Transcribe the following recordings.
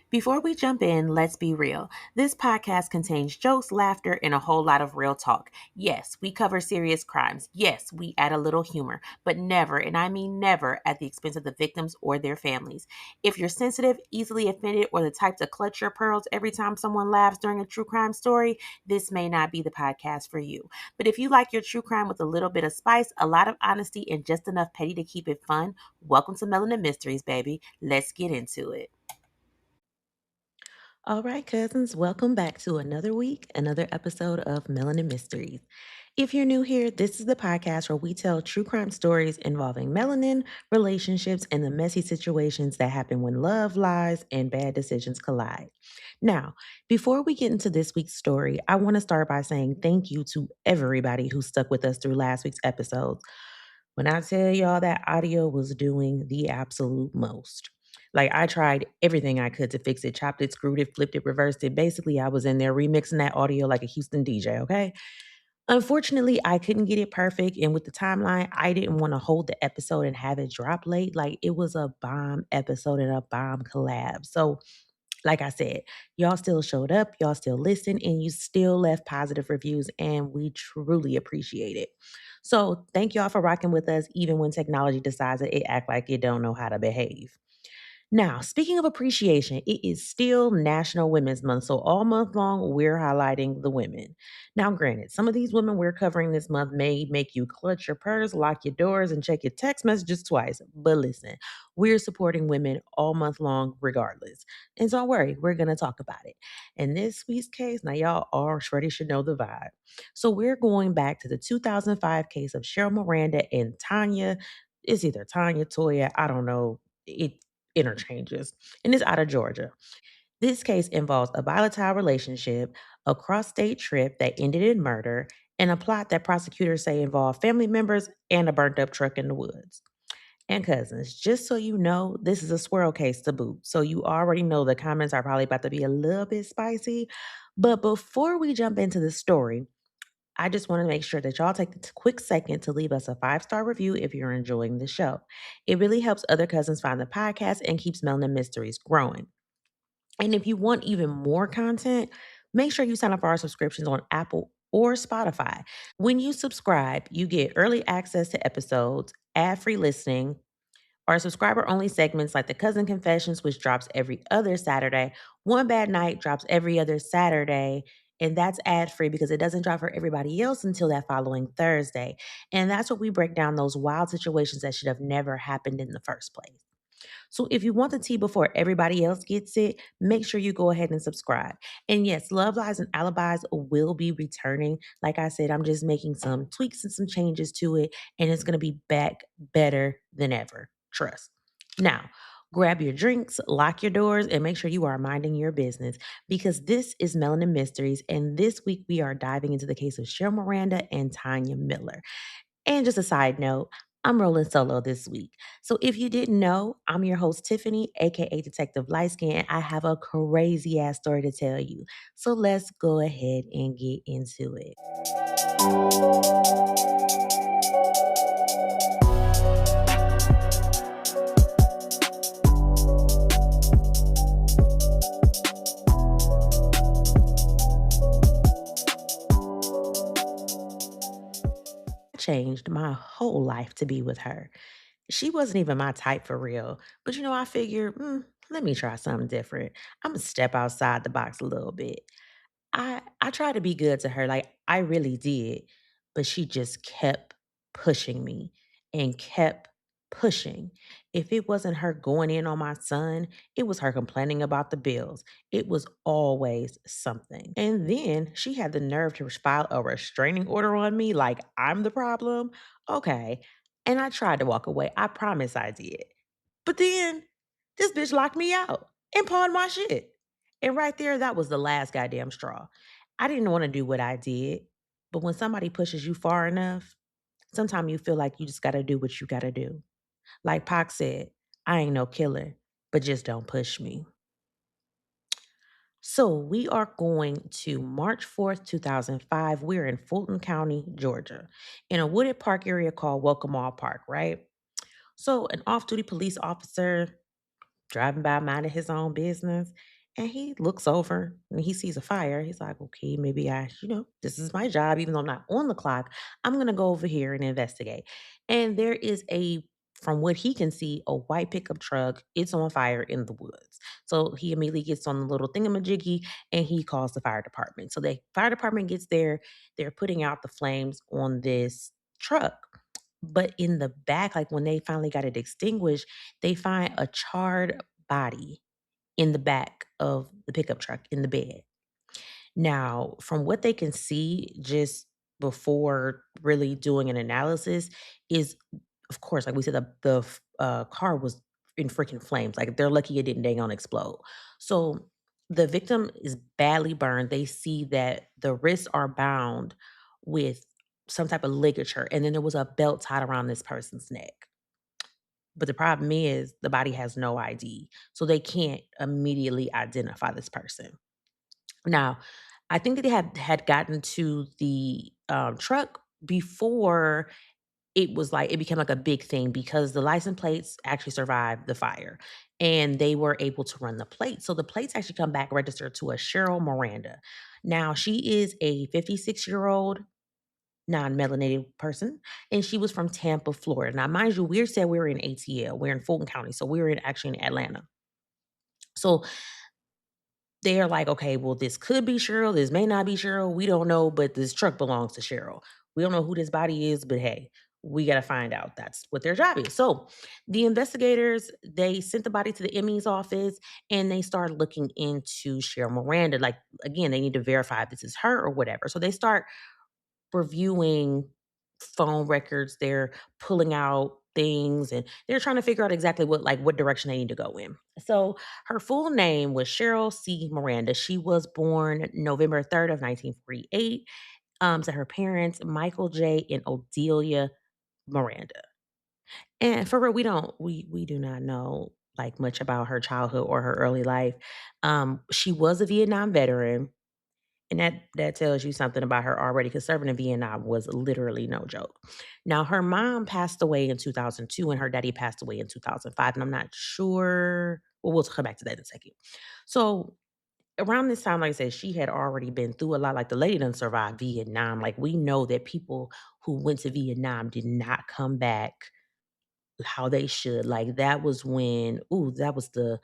Before we jump in, let's be real. This podcast contains jokes, laughter, and a whole lot of real talk. Yes, we cover serious crimes. Yes, we add a little humor, but never, and I mean never, at the expense of the victims or their families. If you're sensitive, easily offended, or the type to clutch your pearls every time someone laughs during a true crime story, this may not be the podcast for you. But if you like your true crime with a little bit of spice, a lot of honesty, and just enough petty to keep it fun, welcome to Melanin Mysteries, baby. Let's get into it. All right, cousins, welcome back to another week, another episode of Melanin Mysteries. If you're new here, this is the podcast where we tell true crime stories involving melanin, relationships, and the messy situations that happen when love, lies, and bad decisions collide. Now, before we get into this week's story, I want to start by saying thank you to everybody who stuck with us through last week's episodes. When I tell y'all that audio was doing the absolute most. Like I tried everything I could to fix it, chopped it, screwed it, flipped it, reversed it. Basically, I was in there remixing that audio like a Houston DJ, okay? Unfortunately, I couldn't get it perfect. And with the timeline, I didn't want to hold the episode and have it drop late. Like it was a bomb episode and a bomb collab. So like I said, y'all still showed up, y'all still listened, and you still left positive reviews, and we truly appreciate it. So thank y'all for rocking with us, even when technology decides that it act like it don't know how to behave. Now, speaking of appreciation, it is still National Women's Month. So, all month long, we're highlighting the women. Now, granted, some of these women we're covering this month may make you clutch your purse, lock your doors, and check your text messages twice. But listen, we're supporting women all month long, regardless. And don't worry, we're going to talk about it. In this week's case, now y'all already should know the vibe. So, we're going back to the 2005 case of Cheryl Miranda and Tonya. It's either Tonya, Toya, I don't know. It interchanges, and it's out of Georgia. This case involves a volatile relationship, a cross state trip that ended in murder, and a plot that prosecutors say involved family members and a burnt up truck in the woods. And cousins, just so you know, this is a swirl case to boot. So you already know the comments are probably about to be a little bit spicy. But before we jump into the story, I just want to make sure that y'all take a quick second to leave us a 5-star review if you're enjoying the show. It really helps other cousins find the podcast and keeps Melanin Mysteries growing. And if you want even more content, make sure you sign up for our subscriptions on Apple or Spotify. When you subscribe, you get early access to episodes, ad free listening, our subscriber only segments like the Cousin Confessions, which drops every other Saturday. One Bad Night drops every other Saturday. And that's ad free because it doesn't drop for everybody else until that following Thursday. And that's what we break down those wild situations that should have never happened in the first place. So if you want the tea before everybody else gets it, make sure you go ahead and subscribe. And yes, Love Lies and Alibis will be returning. Like I said, I'm just making some tweaks and some changes to it, and it's going to be back better than ever. Trust. Now, grab your drinks, lock your doors, and make sure you are minding your business because this is Melanin Mysteries. And this week we are diving into the case of Cheryl Miranda and Tanya Miller. And just a side note, I'm rolling solo this week. So if you didn't know, I'm your host, Tiffany, aka Detective Lightskinn, and I have a crazy ass story to tell you. So let's go ahead and get into it. I changed my whole life to be with her. She wasn't even my type for real, but I figured, let me try something different. I'm gonna step outside the box a little bit. I tried to be good to her, like I really did, but she just kept pushing me and kept pushing. If it wasn't her going in on my son, it was her complaining about the bills. It was always something. And then she had the nerve to file a restraining order on me like I'm the problem. Okay. And I tried to walk away. I promise I did. But then this bitch locked me out and pawned my shit. And right there, that was the last goddamn straw. I didn't want to do what I did. But when somebody pushes you far enough, sometimes you feel like you just got to do what you got to do. Like Pac said, I ain't no killer, but just don't push me. So we are going to March 4th, 2005. We're in Fulton County, Georgia, in a wooded park area called Welcome All Park, right? So an off duty police officer driving by minding his own business. And he looks over and he sees a fire. He's like, okay, maybe this is my job. Even though I'm not on the clock, I'm going to go over here and investigate. And there is from what he can see, a white pickup truck. It's on fire in the woods. So he immediately gets on the little thingamajiggy and he calls the fire department. So the fire department gets there. They're putting out the flames on this truck. But in the back, like when they finally got it extinguished, they find a charred body in the back of the pickup truck in the bed. Now, from what they can see just before really doing an analysis, is of course, like we said, the car was in freaking flames. Like they're lucky it didn't dang on explode. So the victim is badly burned. They see that the wrists are bound with some type of ligature, and then there was a belt tied around this person's neck. But the problem is the body has no ID, so they can't immediately identify this person. Now, I think that they had gotten to the truck before it became like a big thing because the license plates actually survived the fire and they were able to run the plates. So the plates actually come back registered to a Cheryl Miranda. Now, she is a 56-year-old non-melanated person, and she was from Tampa, Florida. Now, mind you, we said we were in ATL, we're in Fulton County, so we were actually in Atlanta. So they're like, okay, well, this could be Cheryl, this may not be Cheryl, we don't know, but this truck belongs to Cheryl. We don't know who this body is, but hey, we got to find out. That's what their job is. So the investigators, they sent the body to the ME's office and they started looking into Cheryl Miranda. Like, again, they need to verify if this is her or whatever. So they start reviewing phone records, they're pulling out things and they're trying to figure out exactly what direction they need to go in. So her full name was Cheryl C. Miranda. She was born November 3rd of 1948 to her parents, Michael J. and Odelia Miranda. And for real, we do not know like much about her childhood or her early life. She was a Vietnam veteran. And that tells you something about her already, because serving in Vietnam was literally no joke. Now, her mom passed away in 2002, and her daddy passed away in 2005. And I'm not sure. Well, we'll come back to that in a second. So around this time, like I said, she had already been through a lot. Like the lady done survived Vietnam. Like we know that people who went to Vietnam did not come back how they should. Like that was that was the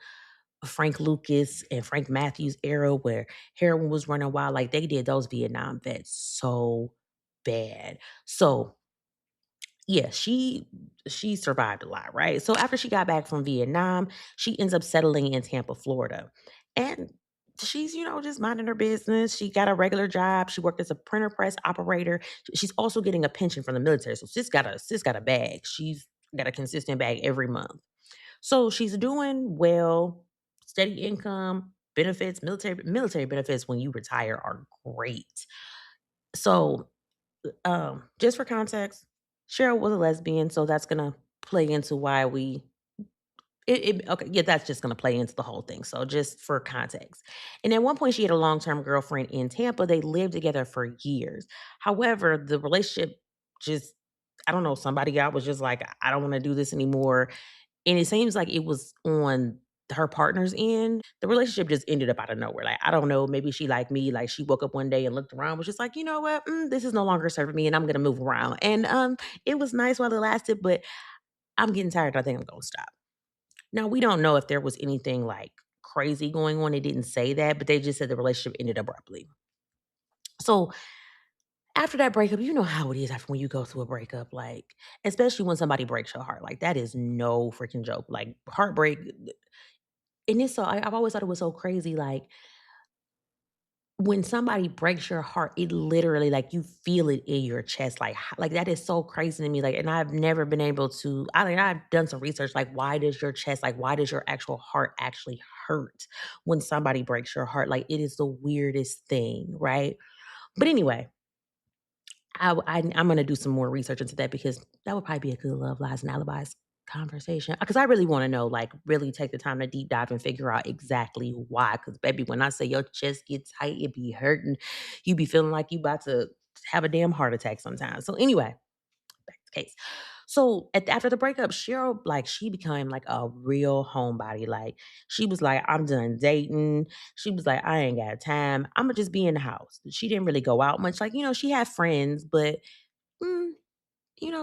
Frank Lucas and Frank Matthews era where heroin was running wild. Like they did those Vietnam vets so bad. So yeah, she survived a lot, right? So after she got back from Vietnam, she ends up settling in Tampa, Florida. And she's, just minding her business. She got a regular job. She worked as a printer press operator. She's also getting a pension from the military. So sis got a bag. She's got a consistent bag every month. So she's doing well, steady income, benefits, military benefits when you retire are great. So, just for context, Cheryl was a lesbian, so that's gonna play into why we okay, yeah, that's just gonna play into the whole thing. So just for context. And at one point she had a long-term girlfriend in Tampa. They lived together for years. However, the relationship just I don't know, somebody out was just like, I don't want to do this anymore. And it seems like it was on her partner's end. The relationship just ended up out of nowhere. Like, I don't know, maybe she like me, like she woke up one day and looked around, was just like, you know what, this is no longer serving me, and I'm gonna move around. And it was nice while it lasted, but I'm getting tired. I think I'm gonna stop. Now we don't know if there was anything like crazy going on. They didn't say that, but they just said the relationship ended abruptly. So after that breakup, you know how it is after when you go through a breakup, like especially when somebody breaks your heart. Like that is no freaking joke. Like heartbreak. And it's I've always thought it was so crazy, like, when somebody breaks your heart, it literally, like, you feel it in your chest, like, like, that is so crazy to me, like, and I've never been able to I mean, I've done some research, like, why does your actual heart actually hurt when somebody breaks your heart? Like, it is the weirdest thing, right? But anyway, I'm gonna do some more research into that because that would probably be a good love lies and alibis conversation. Because I really want to know, like, really take the time to deep dive and figure out exactly why. Because baby, when I say your chest gets tight, it be hurting. You be feeling like you about to have a damn heart attack sometimes. So anyway, back to the case. So after the breakup, Cheryl, like, she became like a real homebody. Like, she was like, I'm done dating. She was like, I ain't got time. I'm gonna just be in the house. She didn't really go out much. Like, she had friends, but mm,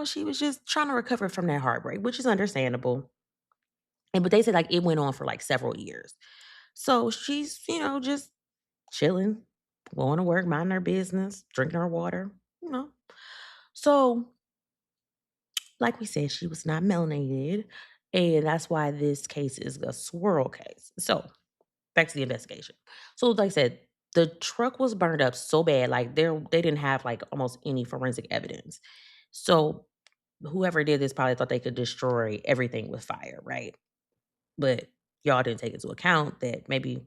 she was just trying to recover from that heartbreak, which is understandable. And but they said like it went on for like several years. So she's, just chilling, going to work, minding her business, drinking her water, you know. So, like we said, she was not melanated. And that's why this case is a swirl case. So, back to the investigation. So, like I said, the truck was burned up so bad, like they didn't have like almost any forensic evidence. So, whoever did this probably thought they could destroy everything with fire, right? But y'all didn't take into account that maybe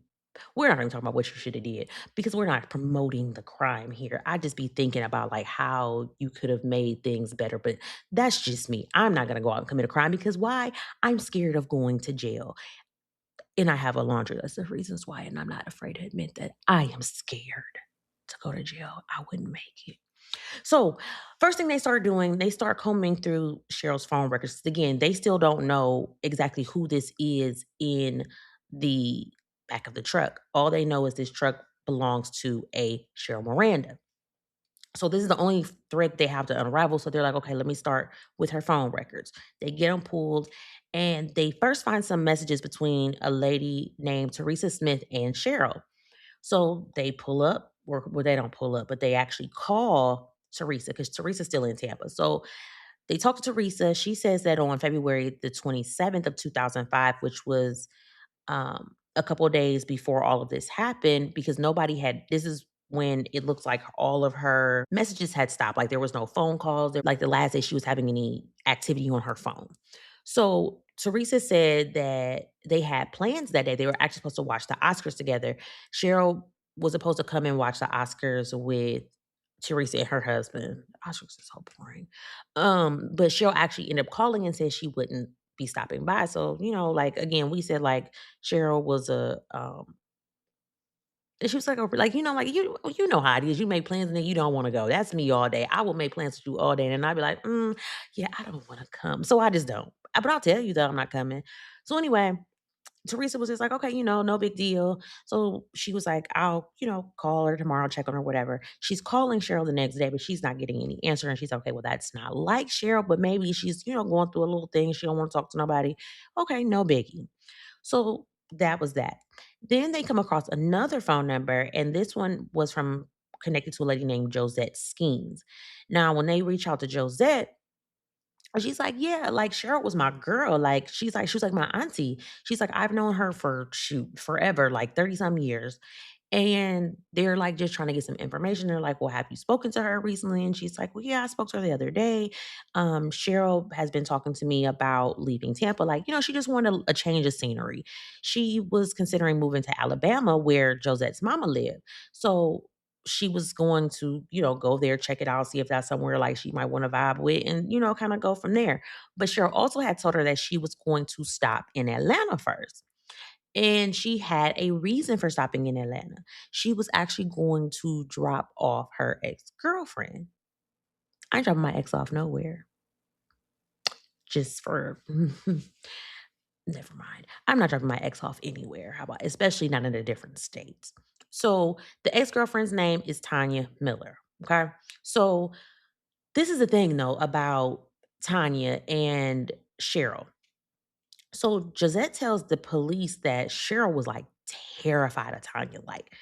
we're not even talking about what you should have did because we're not promoting the crime here. I just be thinking about like how you could have made things better, but that's just me. I'm not gonna go out and commit a crime because why? I'm scared of going to jail. And I have a laundry list of reasons why, and I'm not afraid to admit that I am scared to go to jail. I wouldn't make it. So, first thing they start doing, they start combing through Cheryl's phone records. Again, they still don't know exactly who this is in the back of the truck. All they know is this truck belongs to a Cheryl Miranda. So this is the only thread they have to unravel. So they're like, okay, let me start with her phone records. They get them pulled, and they first find some messages between a lady named Teresa Smith and Cheryl. So they pull up, or well, they don't pull up, but they actually call Teresa because Teresa's still in Tampa. So they talk to Teresa. She says that on February the 27th of 2005, which was a couple of days before all of this happened, because nobody had, this is when it looks like all of her messages had stopped. Like there was no phone calls. Like the last day she was having any activity on her phone. So Teresa said that they had plans that day. They were actually supposed to watch the Oscars together. Cheryl was supposed to come and watch the Oscars with Teresa and her husband. Oscars is so boring. But Cheryl actually ended up calling and said she wouldn't be stopping by. So, like again, we said like Cheryl was she was like, like you know how it is. You make plans and then you don't want to go. That's me all day. I will make plans with you all day, and I'd be like, yeah, I don't want to come. So I just don't. But I'll tell you that I'm not coming. So anyway, Teresa was just like, okay, no big deal. So she was like, I'll, call her tomorrow, check on her, whatever. She's calling Cheryl the next day, but she's not getting any answer. And she's okay, well, that's not like Cheryl, but maybe she's, going through a little thing. She don't want to talk to nobody. Okay, no biggie. So that was that. Then they come across another phone number, and this one was from connected to a lady named Josette Skeens. Now, when they reach out to Josette, she's like, "Yeah, like, Cheryl was my girl." Like, she was like, "My auntie." She's like, "I've known her for, shoot, forever, like 30 some years." And they're like just trying to get some information. They're like, well, have you spoken to her recently? And she's like, well, yeah, I spoke to her the other day. Cheryl has been talking to me about leaving Tampa. Like, she just wanted a change of scenery. She was considering moving to Alabama where Josette's mama lived. So she was going to, go there, check it out, see if that's somewhere like she might want to vibe with and, kind of go from there. But Cheryl also had told her that she was going to stop in Atlanta first. And she had a reason for stopping in Atlanta. She was actually going to drop off her ex-girlfriend. I ain't dropping my ex off nowhere. Just for never mind. I'm not dropping my ex off anywhere. How about especially not in a different state. So the ex-girlfriend's name is Tonya Miller. Okay. So this is the thing though about Tonya and Cheryl. So Josette tells the police that Cheryl was like terrified of Tanya, like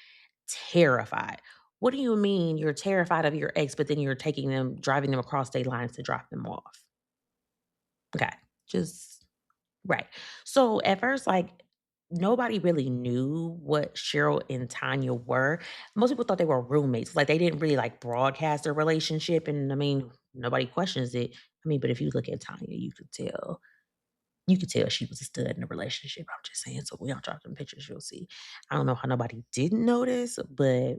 terrified. What do you mean you're terrified of your ex, but then you're driving them across state lines to drop them off? Okay, just right. So at first, like nobody really knew what Cheryl and Tanya were. Most people thought they were roommates. Like they didn't really like broadcast their relationship. And I mean, nobody questions it. I mean, but if you look at Tanya, you could tell she was a stud in a relationship. I'm just saying. So we all drop them pictures, you'll see. I don't know how nobody didn't notice, but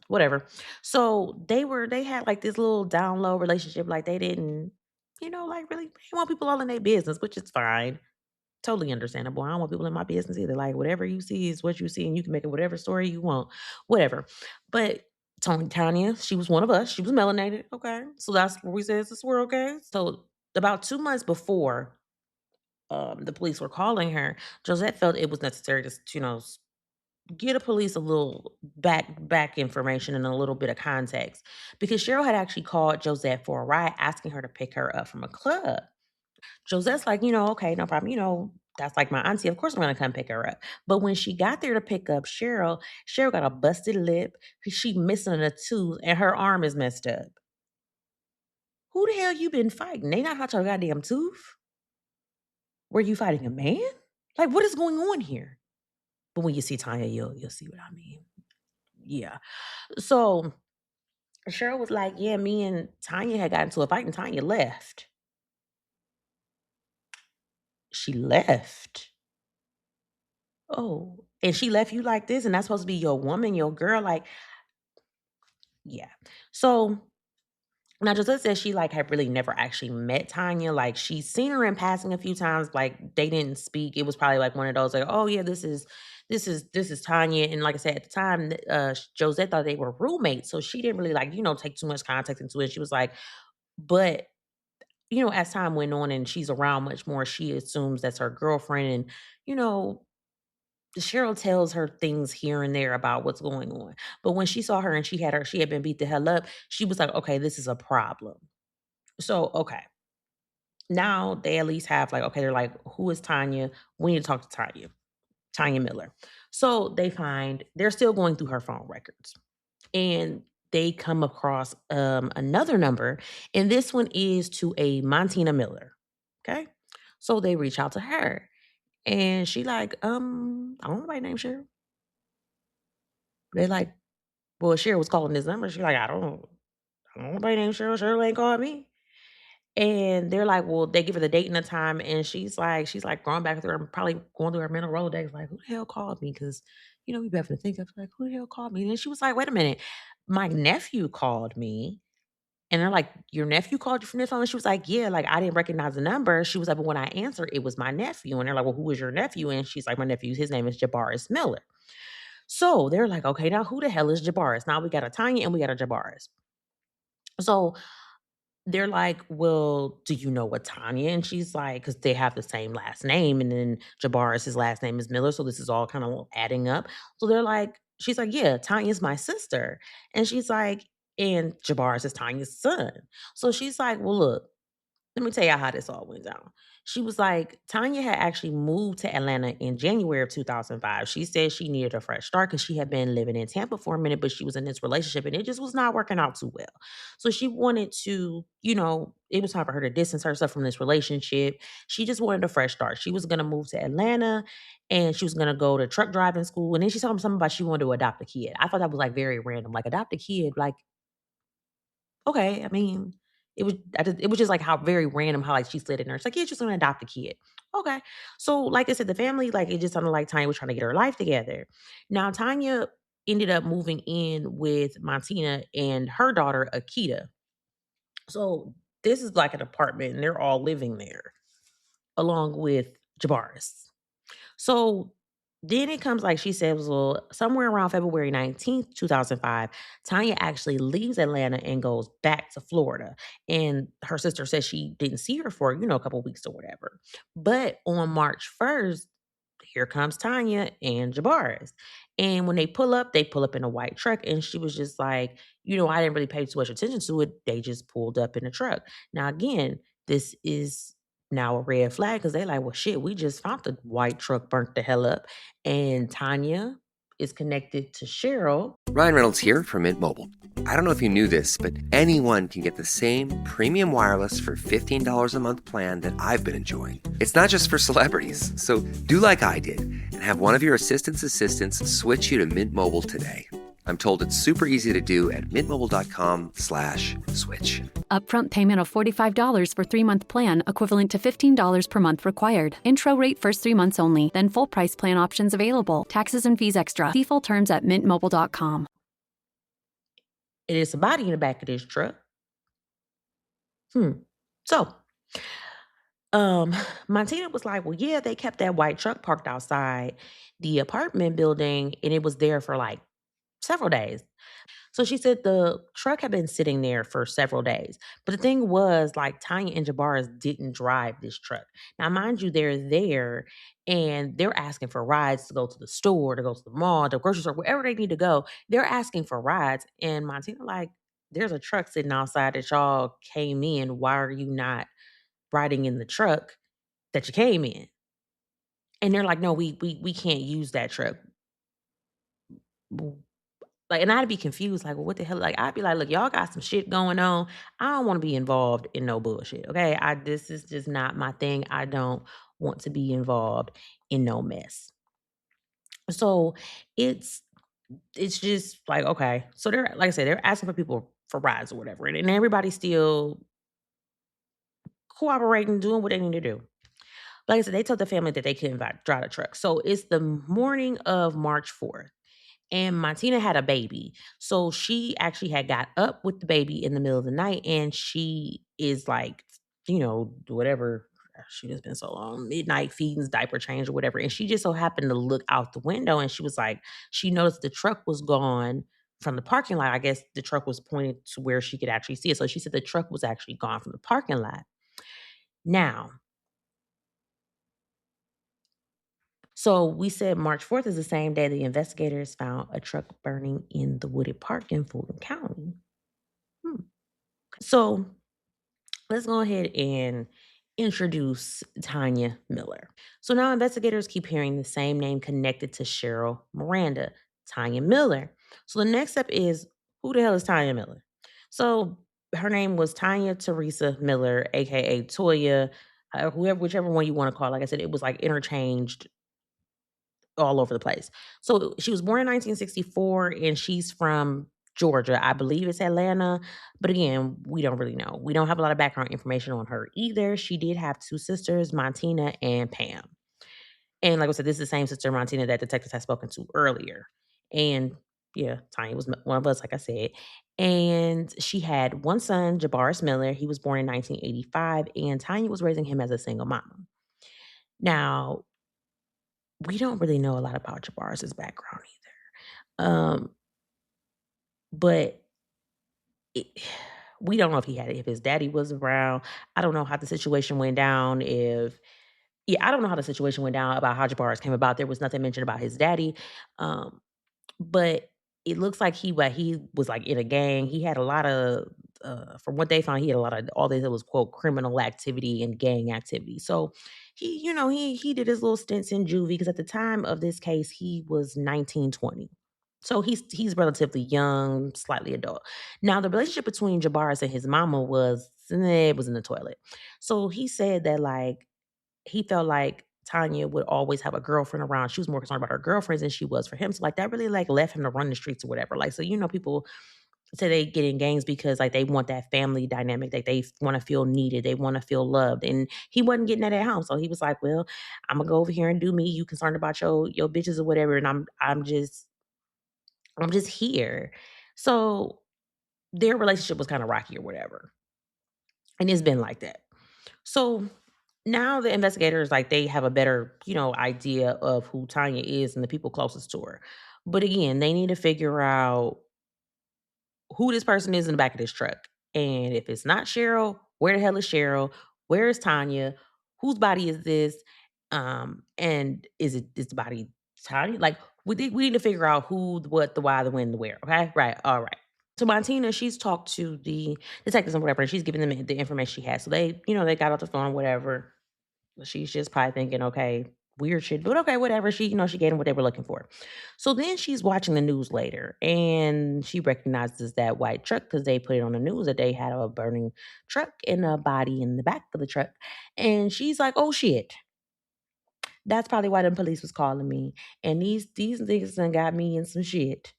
whatever. So they had like this little down low relationship. Like they didn't, like really they want people all in their business, which is fine. Totally understandable. I don't want people in my business either. Like whatever you see is what you see, and you can make it whatever story you want. Whatever. But Tanya, she was one of us. She was melanated. Okay. So that's what we said. It's a swirl, okay? So About 2 months before, the police were calling her, Josette felt it was necessary to, get the police a little back information and a little bit of context because Cheryl had actually called Josette for a ride, asking her to pick her up from a club. Josette's like, okay, no problem. That's like my auntie. Of course, I'm gonna come pick her up. But when she got there to pick up Cheryl, Cheryl got a busted lip. She missing a tooth, and her arm is messed up. Who the hell you been fighting? They not out your goddamn tooth. Were you fighting a man? Like, what is going on here? But when you see Tonya, you'll see what I mean. Yeah. So Cheryl was like, "Yeah, me and Tonya had gotten into a fight, and Tonya left. She left. Oh, and she left you like this, and that's supposed to be your woman, your girl, like, yeah." So now Giselle says she like had really never actually met Tanya. Like she's seen her in passing a few times. Like they didn't speak. It was probably like one of those like, oh yeah, this is Tanya. And like I said at the time, Josette thought they were roommates, so she didn't really like take too much context into it. She was like, but as time went on and she's around much more, she assumes that's her girlfriend, and you know Cheryl tells her things here and there about what's going on. But when she saw her and she had been beat the hell up, she was like, okay, this is a problem. So, okay. Now they at least have like, okay, they're like, who is Tanya? We need to talk to Tanya, Tanya Miller. So they're still going through her phone records. And they come across another number. And this one is to a Montina Miller. Okay. So they reach out to her. And she like, I don't know my name, Cheryl. They like, well, Cheryl was calling this number. She's like, I don't know nobody named Cheryl. Cheryl ain't called me. And they're like, well, they give her the date and the time, and she's like going back through her, probably going through her mental Rolodex, like, who the hell called me? Because we have to think of like, who the hell called me? And then she was like, wait a minute, my nephew called me. And they're like, your nephew called you from this phone? And she was like, yeah, like I didn't recognize the number. She was like, but when I answered, it was my nephew. And they're like, well, who is your nephew? And she's like, my nephew, his name is Jabaris Miller. So they're like, okay, now who the hell is Jabaris? Now we got a Tanya and we got a Jabaris. So they're like, well, do you know what Tanya? And she's like, because they have the same last name. And then Jabaris, his last name is Miller. So this is all kind of adding up. So they're like, she's like, yeah, Tanya's my sister. And she's like, and Jabaris is Tanya's son. So she's like, well, look, let me tell you how this all went down. She was like, Tanya had actually moved to Atlanta in January of 2005. She said she needed a fresh start because she had been living in Tampa for a minute, but she was in this relationship and it just was not working out too well. So she wanted to, it was time for her to distance herself from this relationship. She just wanted a fresh start. She was going to move to Atlanta and she was going to go to truck driving school. And then she told me something about she wanted to adopt a kid. I thought that was like very random. Like, adopt a kid, like, okay, I mean, it was just like how very random how like she slid in there. It's like, yeah, just gonna adopt a kid. Okay. So like I said, the family, like it just sounded like Tanya was trying to get her life together. Now Tanya ended up moving in with Montina and her daughter Akita. So this is like an apartment and they're all living there along with Jabaris. So then it comes like she says, well, somewhere around February 19th, 2005, Tanya actually leaves Atlanta and goes back to Florida. And her sister says she didn't see her for, a couple weeks or whatever. But on March 1st, here comes Tanya and Jabaris. And when they pull up in a white truck. And she was just like, I didn't really pay too much attention to it. They just pulled up in the truck. Now, again, this is now a red flag because they're like, well, shit, we just found the white truck burnt the hell up. And Tanya is connected to Cheryl. Ryan Reynolds here from Mint Mobile. I don't know if you knew this, but anyone can get the same premium wireless for $15 a month plan that I've been enjoying. It's not just for celebrities. So do like I did and have one of your assistants switch you to Mint Mobile today. I'm told it's super easy to do at mintmobile.com/switch. Upfront payment of $45 for 3-month plan, equivalent to $15 per month required. Intro rate first 3 months only, then full price plan options available. Taxes and fees extra. See full terms at mintmobile.com. It is a body in the back of this truck. So, Montina was like, well, yeah, they kept that white truck parked outside the apartment building and it was there for like several days. So she said the truck had been sitting there for several days. But the thing was, like, Tanya and Jabars didn't drive this truck. Now, mind you, they're there and they're asking for rides to go to the store, to go to the mall, the grocery store, wherever they need to go. They're asking for rides. And Montina, like, there's a truck sitting outside that y'all came in. Why are you not riding in the truck that you came in? And they're like, no, we can't use that truck. Like, and I'd be confused, like, well, what the hell? Like, I'd be like, look, y'all got some shit going on. I don't want to be involved in no bullshit. Okay. This is just not my thing. I don't want to be involved in no mess. So it's it's just like, okay. So they're like I said, they're asking for people for rides or whatever. And everybody's still cooperating, doing what they need to do. Like I said, they told the family that they couldn't drive the truck. So it's the morning of March 4th. And Martina had a baby. So she actually had got up with the baby in the middle of the night and she is like, whatever. She has been so long, midnight feedings, diaper change or whatever. And she just so happened to look out the window and she was like, she noticed the truck was gone from the parking lot. I guess the truck was pointed to where she could actually see it. So she said the truck was actually gone from the parking lot. Now, so we said March 4th is the same day the investigators found a truck burning in the wooded park in Fulton County. Hmm. So let's go ahead and introduce Tanya Miller. So now investigators keep hearing the same name connected to Cheryl Miranda, Tanya Miller. So the next step is, who the hell is Tanya Miller? So her name was Tanya Teresa Miller, aka Toya, whichever one you want to call. Like I said, it was like interchanged all over the place. So she was born in 1964 and she's from Georgia. I believe it's Atlanta. But again, we don't really know. We don't have a lot of background information on her either. She did have two sisters, Montina and Pam. And like I said, this is the same sister, Montina, that detectives had spoken to earlier. And yeah, Tanya was one of us, like I said. And she had one son, Jabars Miller. He was born in 1985, and Tanya was raising him as a single mama. Now, we don't really know a lot about Jabars' background either. But it, we don't know if his daddy was around. I don't know how the situation went down. I don't know how the situation went down about how Jabars came about. There was nothing mentioned about his daddy. Um, but it looks like he was like in a gang. He had a lot of from what they found, he had a lot of all they said was quote criminal activity and gang activity. So he did his little stints in juvie because at the time of this case he was 19, 20. So he's relatively young, slightly adult. Now the relationship between Jabars and his mama it was in the toilet. So he said that like he felt like Tanya would always have a girlfriend around. She was more concerned about her girlfriends than she was for him. So like that really like left him to run the streets or whatever. Like so, people say they get in gangs because like they want that family dynamic, like they want to feel needed, they want to feel loved, and he wasn't getting that at home. So he was like, "Well, I'm gonna go over here and do me. You concerned about your bitches or whatever, and I'm just here." So their relationship was kind of rocky or whatever, and it's been like that. So now the investigators like they have a better, idea of who Tanya is and the people closest to her. But again, they need to figure out who this person is in the back of this truck. And if it's not Cheryl, where the hell is Cheryl? Where is Tanya? Whose body is this? And is the body Tanya? Like we need to figure out who, the what, the why, the when, the where. Okay, right, all right. So Montina, she's talked to the detectives and whatever, and she's giving them the information she has. So they got off the phone, whatever. She's just probably thinking, okay, weird shit, but okay, whatever. She gave them what they were looking for. So then she's watching the news later and she recognizes that white truck because they put it on the news that they had a burning truck and a body in the back of the truck. And she's like, oh shit. That's probably why the police was calling me. And these niggas done got me in some shit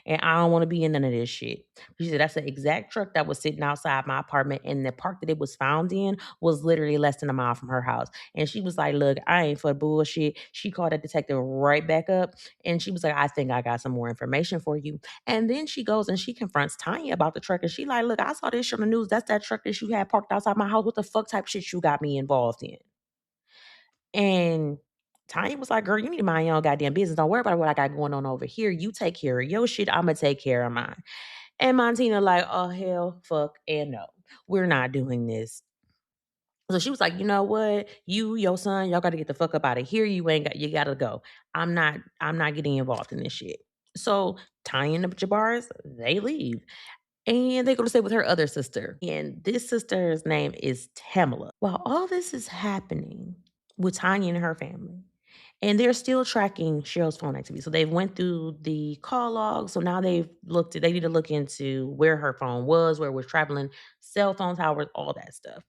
and I don't want to be in none of this shit. She said that's the exact truck that was sitting outside my apartment, and the park that it was found in was literally less than a mile from her house. And she was like, "Look, I ain't for bullshit." She called that detective right back up, and she was like, "I think I got some more information for you." And then she goes and she confronts Tanya about the truck, and she like, "Look, I saw this shit on the news. That's that truck that you had parked outside my house. What the fuck type shit you got me involved in?" And Tanya was like, "Girl, you need to mind your own goddamn business. Don't worry about what I got going on over here. You take care of your shit. I'm gonna take care of mine." And Montina like, "Oh, hell, fuck, and no. We're not doing this." So she was like, "You know what? You, your son, y'all gotta get the fuck up out of here. You gotta go. I'm not getting involved in this shit." So Tanya and the Jabars, they leave. And they go to stay with her other sister. And this sister's name is Tamala. While all this is happening with Tanya and her family, and they're still tracking Cheryl's phone activity. So they've went through the call log. So now they need to look into where her phone was, where it was traveling, cell phone towers, all that stuff.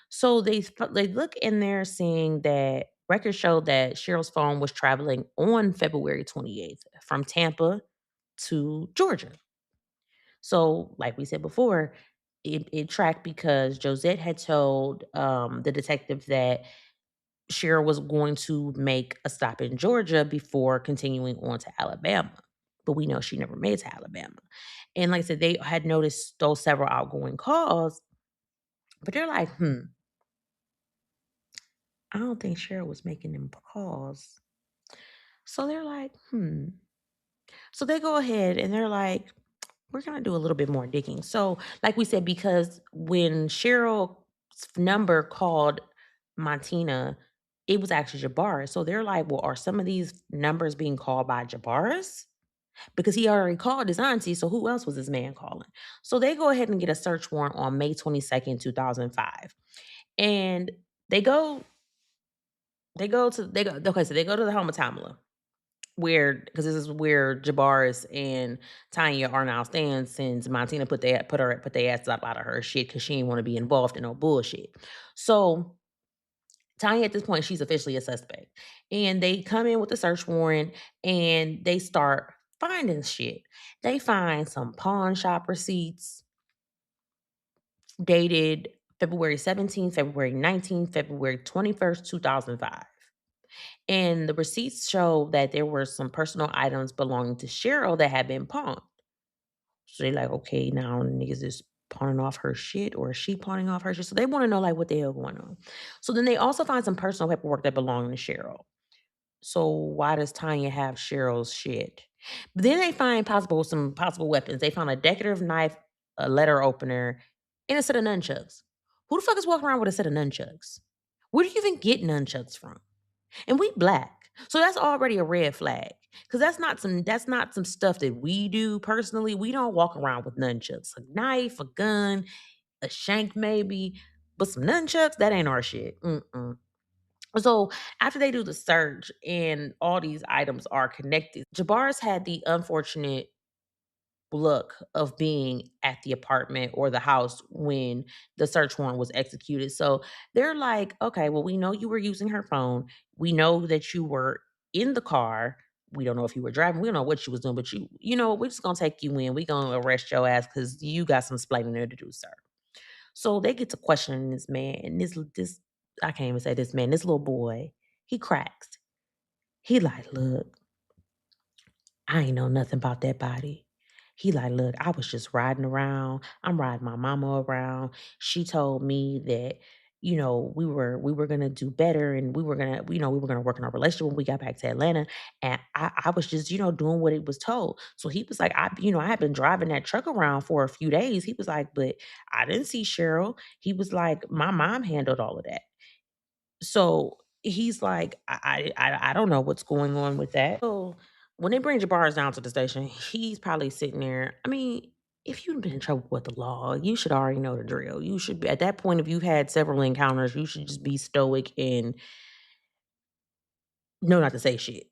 So they look in there seeing that records show that Cheryl's phone was traveling on February 28th from Tampa to Georgia. So, like we said before, it tracked because Josette had told the detective that Cheryl was going to make a stop in Georgia before continuing on to Alabama. But we know she never made it to Alabama. And like I said, they had noticed those several outgoing calls, but they're like, I don't think Cheryl was making them calls. So they're like, So they go ahead and they're like, we're going to do a little bit more digging. So, like we said, because when Cheryl's number called Montina, it was actually Jabari. So they're like, well, are some of these numbers being called by Jabars? Because he already called his auntie. So who else was this man calling? So they go ahead and get a search warrant on May 22nd, 2005. And they go, okay, so they go to the home of Tamala where because this is where Jabars and Tanya are now staying since Montina put their ass up out of her shit because she didn't want to be involved in no bullshit. So Tanya at this point, she's officially a suspect. And they come in with a search warrant and they start finding shit. They find some pawn shop receipts dated February 17th, February 19th, February 21st, 2005. And the receipts show that there were some personal items belonging to Cheryl that had been pawned. So they like, okay, now niggas is pawning off her shit or is she pawning off her shit? So they want to know like what the hell going on. So then they also find some personal paperwork that belonged to Cheryl. So why does Tanya have Cheryl's shit? But then they find some possible weapons. They found a decorative knife, a letter opener, and a set of nunchucks. Who the fuck is walking around with a set of nunchucks? Where do you even get nunchucks from? And we black. So that's already a red flag. Cause that's not some stuff that we do personally. We don't walk around with nunchucks. A knife, a gun, a shank maybe, but some nunchucks, that ain't our shit. Mm-mm. So after they do the search and all these items are connected, Jabars had the unfortunate look of being at the apartment or the house when the search warrant was executed. So they're like, okay, well, we know you were using her phone. We know that you were in the car. We don't know if you were driving. We don't know what she was doing, but we're just gonna take you in. We're gonna arrest your ass because you got some splaining there to do, sir. So they get to questioning this man, and this I can't even say this man, this little boy, he cracks. He like, look, I ain't know nothing about that body. He like, look, I was just riding around. I'm riding my mama around. She told me that, we were gonna do better and we were gonna work on our relationship when we got back to Atlanta. And I was just, doing what it was told. So he was like, I had been driving that truck around for a few days. He was like, but I didn't see Cheryl. He was like, my mom handled all of that. So he's like, I don't know what's going on with that. So when they bring Jabars down to the station, he's probably sitting there. I mean, if you've been in trouble with the law, you should already know the drill. You should be at that point, if you've had several encounters, you should just be stoic and know not to say shit.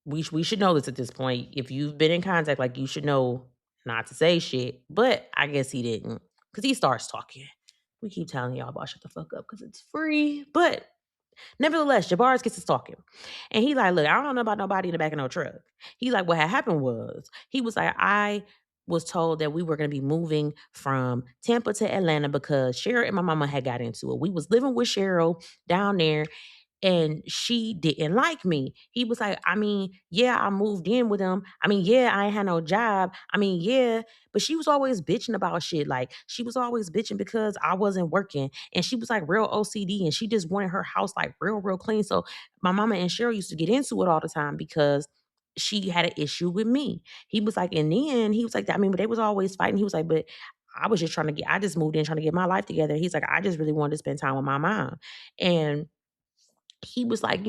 We should know this at this point. If you've been in contact, like you should know not to say shit. But I guess he didn't. Because he starts talking. We keep telling y'all about shut the fuck up because it's free. But nevertheless, Jabars gets to talking. And he like, look, I don't know about nobody in the back of no truck. He like, what had happened was, he was like, I was told that we were going to be moving from Tampa to Atlanta because Cheryl and my mama had got into it. We was living with Cheryl down there and she didn't like me. He was like, I mean, yeah, I moved in with him. I mean, yeah, I ain't had no job. I mean, yeah, but she was always bitching about shit. Like, she was always bitching because I wasn't working. And she was like real OCD and she just wanted her house like real, real clean. So my mama and Cheryl used to get into it all the time because she had an issue with me. He was like, in the end, he was like, I mean, but they was always fighting. He was like, but I just moved in trying to get my life together. He's like, I just really wanted to spend time with my mom. And he was like,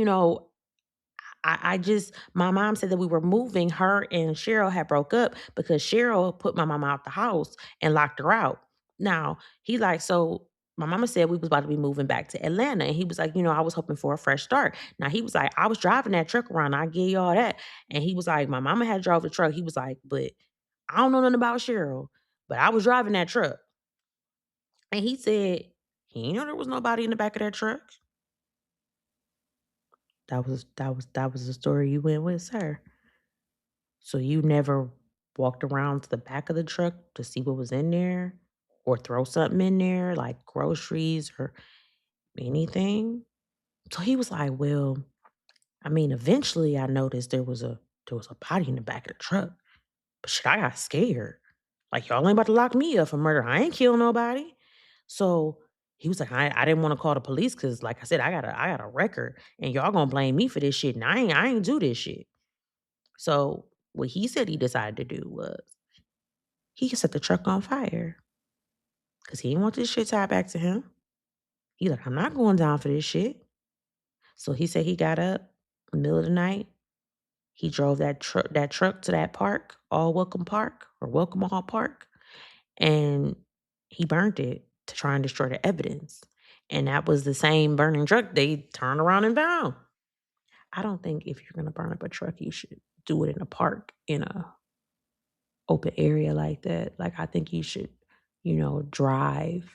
I just my mom said that we were moving. Her and Cheryl had broke up because Cheryl put my mama out the house and locked her out. Now he's like, so my mama said we was about to be moving back to Atlanta. And he was like, I was hoping for a fresh start. Now he was like, I was driving that truck around, I give you all that. And he was like, my mama had drove the truck. He was like, but I don't know nothing about Cheryl, but I was driving that truck. And he said, he didn't know there was nobody in the back of that truck. That was the story you went with, sir. So you never walked around to the back of the truck to see what was in there or throw something in there like groceries or anything? So he was like, "Well, I mean, eventually I noticed there was a body in the back of the truck, but shit, I got scared. Like y'all ain't about to lock me up for murder. I ain't kill nobody." So he was like, I didn't want to call the police because, like I said, I got a record, and y'all gonna blame me for this shit, and I ain't do this shit. So what he said he decided to do was he set the truck on fire because he didn't want this shit tied back to him. He like, I'm not going down for this shit. So he said he got up in the middle of the night. He drove that truck to that park, All Welcome Park or Welcome All Park, and he burned it to try and destroy the evidence. And that was the same burning truck they turned around and found. I don't think if you're gonna burn up a truck, you should do it in a park in a open area like that. Like I think you should, drive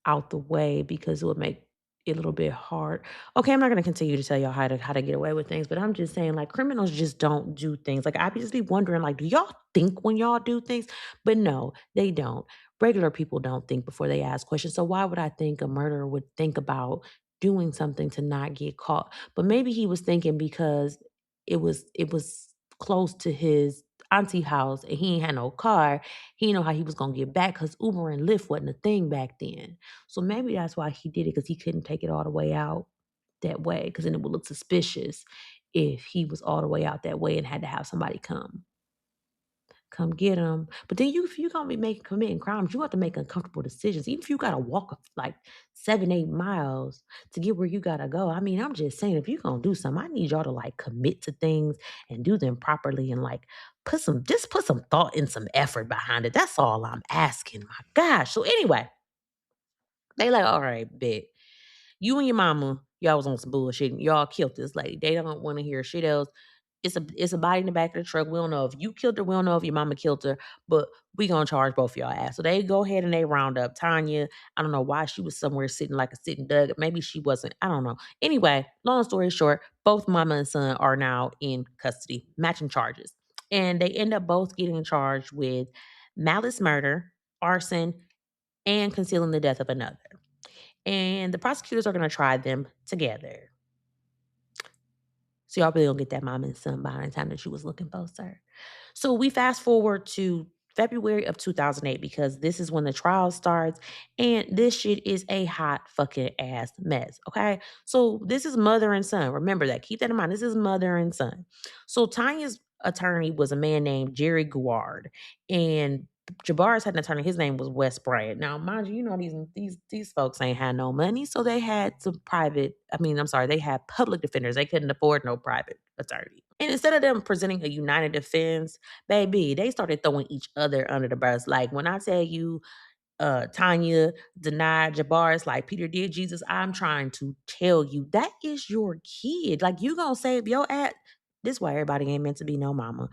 out the way because it would make it a little bit hard. Okay, I'm not gonna continue to tell y'all how to get away with things, but I'm just saying like criminals just don't do things. Like I just be wondering, like, do y'all think when y'all do things? But no, they don't. Regular people don't think before they ask questions. So why would I think a murderer would think about doing something to not get caught? But maybe he was thinking because it was close to his auntie house and he ain't had no car, he didn't know how he was gonna get back because Uber and Lyft wasn't a thing back then. So maybe that's why he did it because he couldn't take it all the way out that way because then it would look suspicious if he was all the way out that way and had to have somebody come get him. But then if you gonna be committing crimes, you have to make uncomfortable decisions. Even if you gotta walk like 7, 8 miles to get where you gotta go. I mean, I'm just saying, if you gonna do something, I need y'all to like commit to things and do them properly and like put some thought and some effort behind it. That's all I'm asking. My gosh. So anyway, they like, all right, bet. You and your mama, y'all was on some bullshit. And y'all killed this lady. They don't want to hear shit else. It's a body in the back of the truck. We don't know if you killed her. We don't know if your mama killed her, but we gonna charge both of y'all ass. So they go ahead and they round up Tonya. I don't know why she was somewhere sitting like a sitting duck. Maybe she wasn't. I don't know. Anyway, long story short, both mama and son are now in custody, matching charges, and they end up both getting charged with malice murder, arson, and concealing the death of another. And the prosecutors are going to try them together. So y'all really don't get that mom and son behind the time that you was looking for, sir. So we fast forward to February of 2008 because this is when the trial starts, and this shit is a hot fucking ass mess. Okay, so this is mother and son. Remember that. Keep that in mind. This is mother and son. So Tanya's attorney was a man named Jerry Guard, and Jabbar's had an attorney. His name was Wes Bryant. Now, mind you, these folks ain't had no money, so they had some private. I mean, I'm sorry, they had public defenders. They couldn't afford no private attorney. And instead of them presenting a united defense, baby, they started throwing each other under the bus. Like when I tell you, Tanya denied Jabbar's like Peter did Jesus. I'm trying to tell you that is your kid. Like you gonna save your ass. This is why everybody ain't meant to be no mama.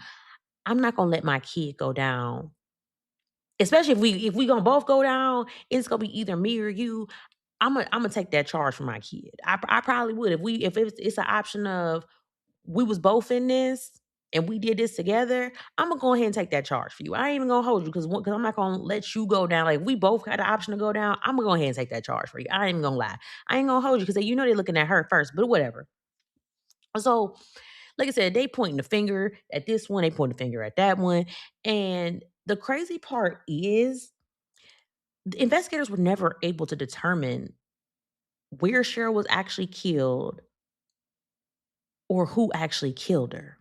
I'm not gonna let my kid go down. Especially if we gonna both go down, it's gonna be either me or you. I'm gonna take that charge for my kid. I probably would if it's an option of we was both in this and we did this together. I'm gonna go ahead and take that charge for you. I ain't even gonna hold you because I'm not gonna let you go down. Like if we both had the option to go down, I'm gonna go ahead and take that charge for you. I ain't even gonna lie. I ain't gonna hold you because they're looking at her first, but whatever. So like I said, they pointing the finger at this one, they point the finger at that one. And the crazy part is the investigators were never able to determine where Cheryl was actually killed or who actually killed her.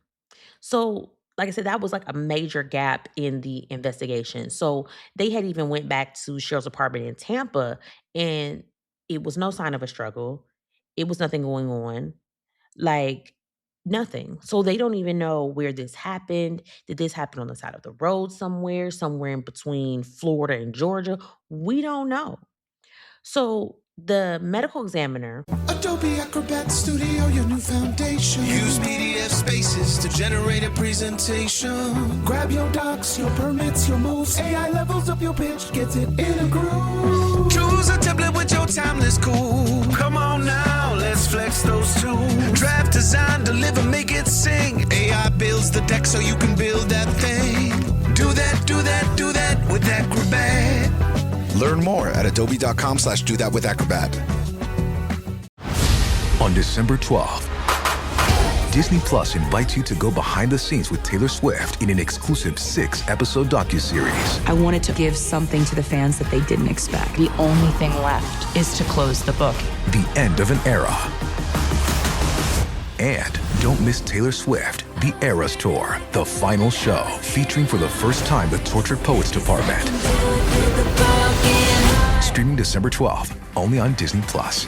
So, like I said, that was like a major gap in the investigation. So they had even went back to Cheryl's apartment in Tampa, and it was no sign of a struggle. It was nothing going on. Like, nothing. So they don't even know where this happened. Did this happen on the side of the road somewhere in between Florida and Georgia? We don't know. So the medical examiner, Adobe Acrobat Studio, your new foundation. Use PDF spaces to generate a presentation. Grab your docs, your permits, your moves. AI levels up your pitch, gets it in a groove. Choose a template with your timeless cool. Come on now, let's flex those tools. Draft, design, deliver, make it sing. AI builds the deck so you can build that thing. Do that, do that, do that with Acrobat. Learn more at adobe.com/do-that-with-acrobat. On December 12th, Disney Plus invites you to go behind the scenes with Taylor Swift in an exclusive 6-episode docuseries. I wanted to give something to the fans that they didn't expect. The only thing left is to close the book. The end of an era. And don't miss Taylor Swift, The Eras Tour, the final show, featuring for the first time the Tortured Poets Department. Streaming December 12th, only on Disney Plus.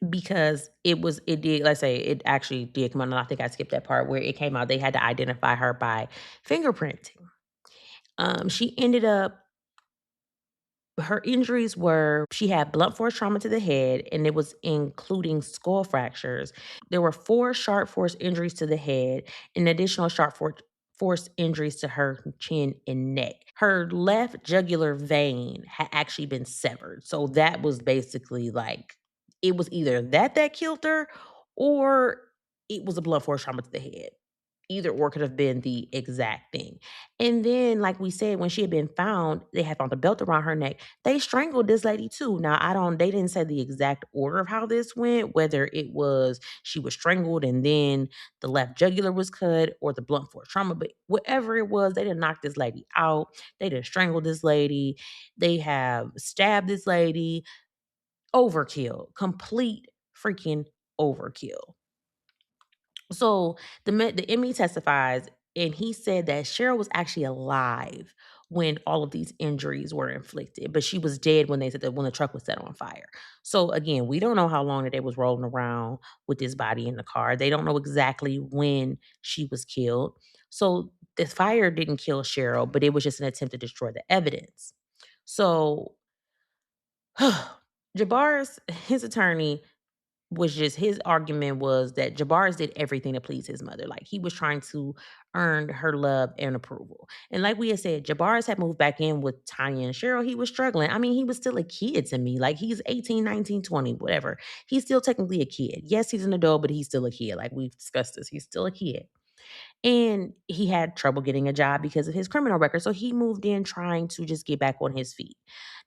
because it did, let's say it actually did come out, and I think I skipped that part where it came out, they had to identify her by fingerprinting. She ended up her injuries were she had blunt force trauma to the head, and it was including skull fractures. There were 4 sharp force injuries to the head and additional force injuries to her chin and neck. Her left jugular vein had actually been severed. So that was basically like it was either that killed her, or it was a blunt force trauma to the head. Either or could have been the exact thing. And then, like we said, when she had been found, they had found a belt around her neck. They strangled this lady too. Now, they didn't say the exact order of how this went, whether it was she was strangled and then the left jugular was cut or the blunt force trauma, but whatever it was, they didn't knock this lady out. They didn't strangle this lady. They have stabbed this lady. Overkill. Complete freaking overkill. So the ME testifies, and he said that Cheryl was actually alive when all of these injuries were inflicted, but she was dead when they said that when the truck was set on fire. So again, we don't know how long that they was rolling around with this body in the car. They don't know exactly when she was killed. So the fire didn't kill Cheryl, but it was just an attempt to destroy the evidence. So Jabbar's his attorney was just his argument was that Jabars did everything to please his mother. Like he was trying to earn her love and approval. And like we had said, Jabars had moved back in with Tonya and Cheryl. He was struggling. I mean, he was still a kid to me. Like he's 18, 19, 20, whatever. He's still technically a kid. Yes, he's an adult, but he's still a kid. Like we've discussed this. He's still a kid. And he had trouble getting a job because of his criminal record. So he moved in trying to just get back on his feet.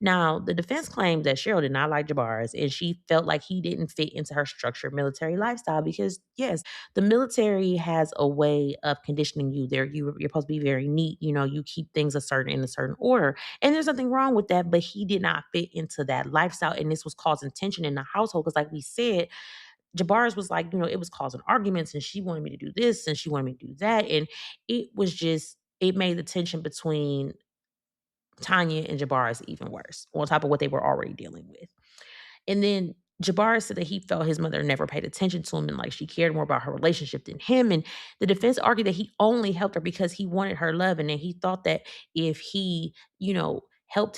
Now, the defense claims that Cheryl did not like Jabars and she felt like he didn't fit into her structured military lifestyle because, yes, the military has a way of conditioning you. You're supposed to be very neat. You know, you keep things in a certain order. And there's nothing wrong with that, but he did not fit into that lifestyle. And this was causing tension in the household because, like we said, Jabars was like, it was causing arguments and she wanted me to do this and she wanted me to do that. And it made the tension between Tanya and Jabars even worse, on top of what they were already dealing with. And then Jabbar said that he felt his mother never paid attention to him and like she cared more about her relationship than him. And the defense argued that he only helped her because he wanted her love. And then he thought that if he, help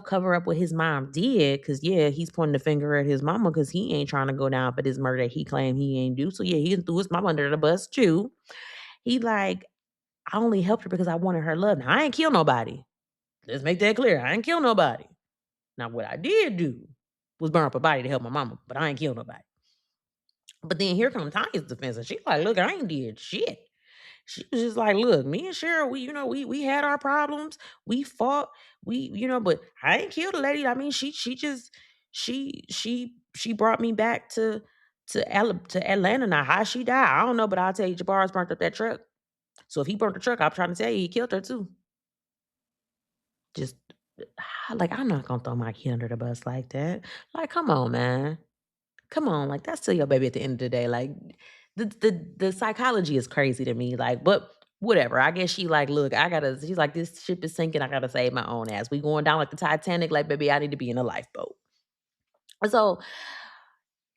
cover up what his mom did, because yeah, he's pointing the finger at his mama because he ain't trying to go down for this murder that he claimed he ain't do. So yeah, he threw his mama under the bus too. He like, I only helped her because I wanted her love. Now I ain't kill nobody. Let's make that clear. I ain't kill nobody. Now, what I did do was burn up a body to help my mama, but I ain't kill nobody. But then here comes Tanya's defense, and she's like, "Look, I ain't did shit." She was just like, "Look, me and Cheryl, we had our problems, we fought, but I ain't killed the lady. I mean, she brought me back to Atlanta. Now, how she died, I don't know, but I'll tell you, Jabbar's burnt up that truck. So if he burnt the truck, I'm trying to tell you, he killed her too. Just like I'm not gonna throw my kid under the bus like that. Like, come on, man. Come on, like that's still your baby at the end of the day. Like, The psychology is crazy to me, like, but whatever. I guess she like, look, she's like, this ship is sinking. I gotta save my own ass. We going down like the Titanic. Like, baby, I need to be in a lifeboat. So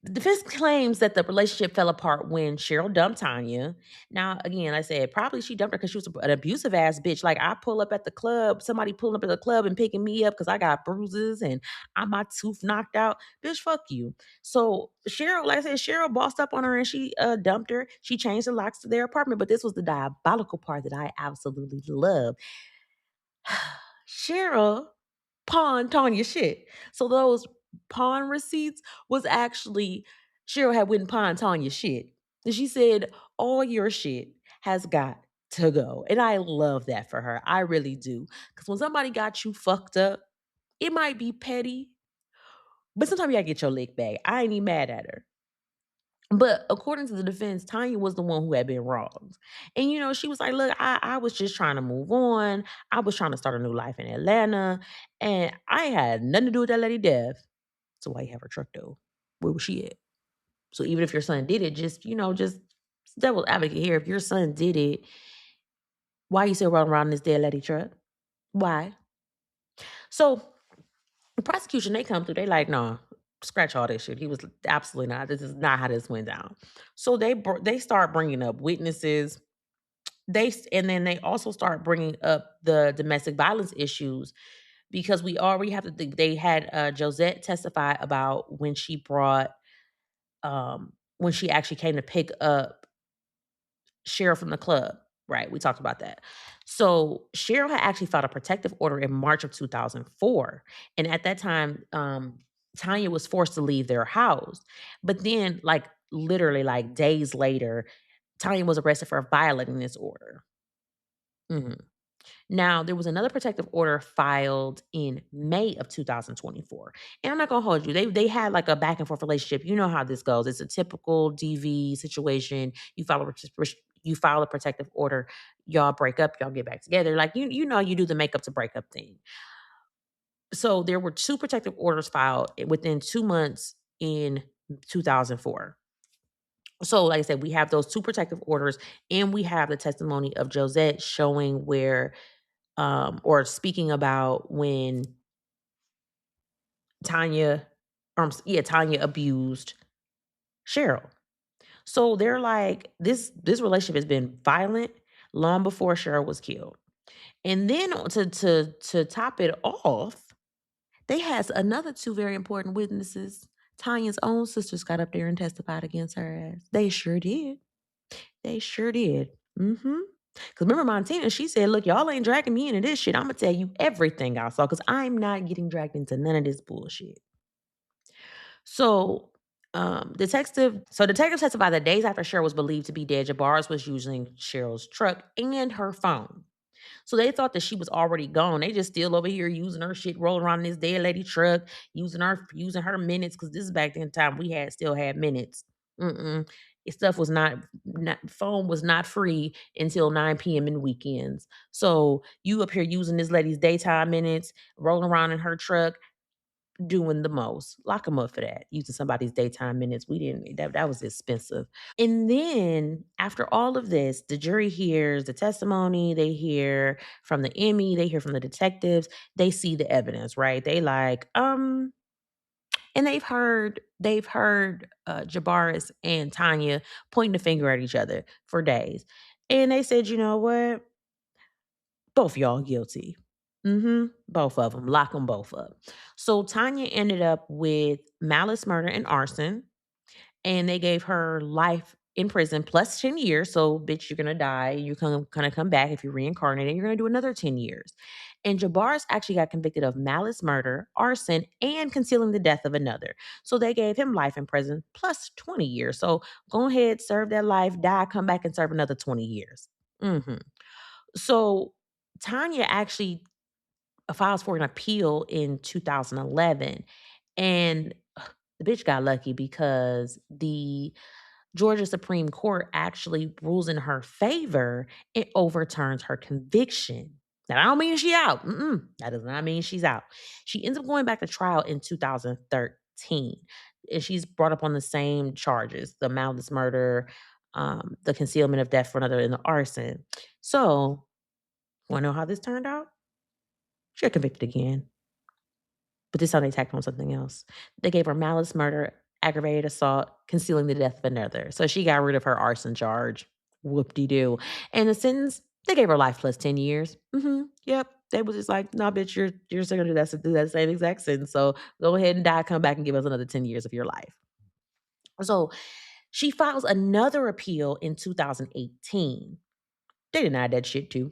the defense claims that the relationship fell apart when Cheryl dumped Tonya. Now, again, I said probably she dumped her because she was an abusive ass bitch. Like, I pull up at the club, somebody pulling up at the club and picking me up because I got bruises and my tooth knocked out. Bitch, fuck you. So Cheryl, like I said, Cheryl bossed up on her and she dumped her. She changed the locks to their apartment, but this was the diabolical part that I absolutely love. Cheryl pawned Tonya's shit. So those pawn receipts was actually Cheryl had went and pawned Tonya's shit. And she said, all your shit has got to go. And I love that for her. I really do. Because when somebody got you fucked up, it might be petty, but sometimes you gotta get your lick back. I ain't even mad at her. But according to the defense, Tonya was the one who had been wronged. And, she was like, look, I was just trying to move on. I was trying to start a new life in Atlanta. And I ain't had nothing to do with that lady death. So why you have her truck though? Where was she at? So even if your son did it, just devil's advocate here. If your son did it, why you still running around in this dead lady truck? Why? So the prosecution, they come through, they like, no, scratch all this shit. He was absolutely not. This is not how this went down. So they start bringing up witnesses. And then they also start bringing up the domestic violence issues because we already have to. They had Josette testify about when she brought when she actually came to pick up Cheryl from the club. Right, we talked about that. So Cheryl had actually filed a protective order in March of 2004, and at that time, Tonya was forced to leave their house. But then, like literally, like days later, Tonya was arrested for violating this order. Mhm. Now, there was another protective order filed in May of 2024. And I'm not gonna hold you. They had like a back and forth relationship. You know how this goes. It's a typical DV situation. You file a protective order, y'all break up, y'all get back together. Like you do the makeup to break up thing. So there were two protective orders filed within 2 months in 2004. So, like I said, we have those two protective orders, and we have the testimony of Josette showing where or speaking about when Tonya, Tonya abused Cheryl. So they're like, this relationship has been violent long before Cheryl was killed. And then to top it off, they has another two very important witnesses. Tanya's own sisters got up there and testified against her ass. They sure did. They sure did. Mm-hmm. Because remember, Montina, she said, look, y'all ain't dragging me into this shit. I'm going to tell you everything I saw because I'm not getting dragged into none of this bullshit. So, detectives testified that days after Cheryl was believed to be dead, Jabars was using Cheryl's truck and her phone. So they thought that she was already gone. They just still over here using her shit, rolling around in this dead lady truck, using her minutes, because this is back in time we still had minutes. Stuff was not phone was not free until 9 p.m. in weekends. So you up here using this lady's daytime minutes, rolling around in her truck, doing the most. Lock them up for that. Using somebody's daytime minutes. We didn't that was expensive. And then after all of this, the jury hears the testimony, they hear from the Emmy, they hear from the detectives, they see the evidence, right? They like, and they've heard Jabaris and Tanya pointing the finger at each other for days. And they said, you know what? Both y'all guilty. Both of them. Lock them both up. So Tanya ended up with malice, murder, and arson. And they gave her life in prison plus 10 years. So, bitch, you're going to die. You're going to come back if you're reincarnated. You're going to do another 10 years. And Jabars actually got convicted of malice, murder, arson, and concealing the death of another. So they gave him life in prison plus 20 years. So go ahead, serve that life, die, come back and serve another 20 years. So Tanya actually files for an appeal in 2011. And the bitch got lucky because the Georgia Supreme Court actually rules in her favor. It overturns her conviction. Now, I don't mean she out. That does not mean she's out. She ends up going back to trial in 2013. And she's brought up on the same charges, the malice murder, the concealment of death for another and the arson. So, want to know how this turned out? She got convicted again. But this time they tacked on something else. They gave her malice murder, aggravated assault, concealing the death of another. So she got rid of her arson charge. Whoop-de-doo. And the sentence, they gave her life plus 10 years. Yep. They was just like, no, bitch, you're still gonna do that same exact sentence. So go ahead and die, come back and give us another 10 years of your life. So she files another appeal in 2018. They denied that shit too.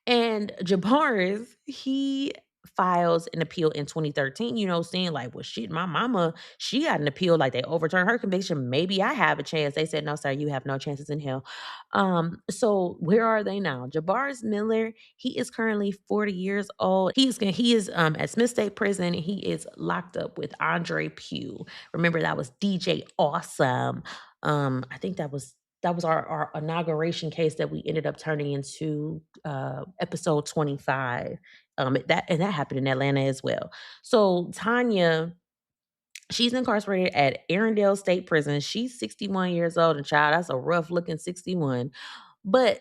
And Jabars, he files an appeal in 2013, saying like, well, shit, my mama, she got an appeal, like they overturned her conviction. Maybe I have a chance. They said, no, sir, you have no chances in hell. So where are they now? Jabars Miller, he is currently 40 years old. He is at Smith State Prison. He is locked up with Andre Pugh. Remember, that was DJ Awesome. I think that was our inauguration case that we ended up turning into episode 25. That happened in Atlanta as well. So Tonya, she's incarcerated at Arendelle State Prison. She's 61 years old, and child, that's a rough looking 61. But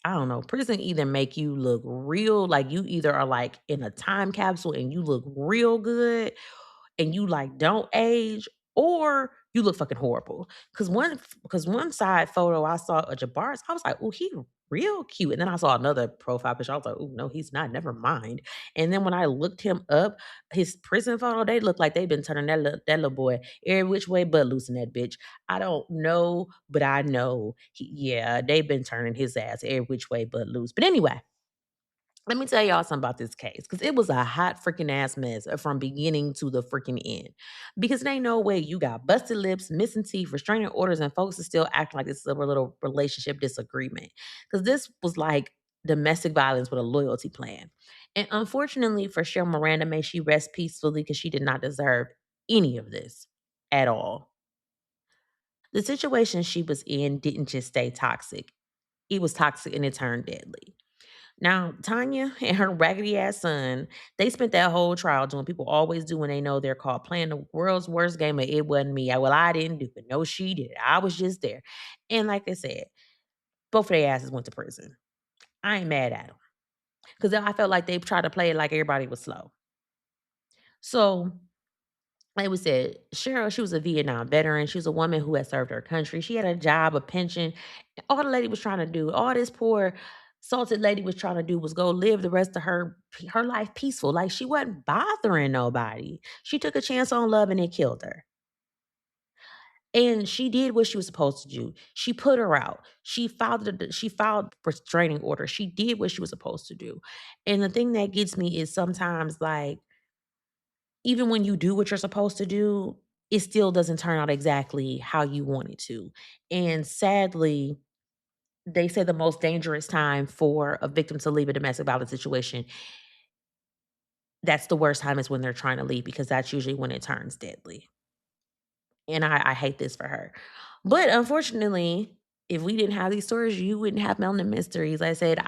I don't know, prison either make you look real, like you either are like in a time capsule and you look real good, and you like don't age, or you look fucking horrible. Cause one side photo I saw of Jabars, I was like, oh, he real cute. And then I saw another profile picture. I was like, oh no, he's not. Never mind. And then when I looked him up, his prison photo, they look like they've been turning that little boy every which way but loose in that bitch. I don't know, but I know they've been turning his ass every which way but loose. But anyway, let me tell y'all something about this case, because it was a hot freaking ass mess from beginning to the freaking end. Because there ain't no way you got busted lips, missing teeth, restraining orders, and folks are still acting like this is a little relationship disagreement. Because this was like domestic violence with a loyalty plan. And unfortunately for Cheryl Miranda, may she rest peacefully, because she did not deserve any of this at all. The situation she was in didn't just stay toxic. It was toxic and it turned deadly. Now, Tonya and her raggedy ass son, they spent that whole trial doing people always do when they know they're caught, playing the world's worst game of it wasn't me. I didn't do it. No, she did. I was just there. And like I said, both of their asses went to prison. I ain't mad at them, because I felt like they tried to play it like everybody was slow. So like we said, Cheryl, she was a Vietnam veteran. She was a woman who had served her country. She had a job, a pension. All the lady was trying to do, all this poor salted lady was trying to do was go live the rest of her life peaceful. Like she wasn't bothering nobody. She took a chance on love and it killed her. And she did what she was supposed to do. She put her out. She filed restraining order. She did what she was supposed to do. And the thing that gets me is sometimes like even when you do what you're supposed to do, it still doesn't turn out exactly how you want it to. And sadly, they say the most dangerous time for a victim to leave a domestic violence situation, that's the worst time is when they're trying to leave, because that's usually when it turns deadly. And I hate this for her. But unfortunately, if we didn't have these stories, you wouldn't have Melanin Mysteries. Like I said,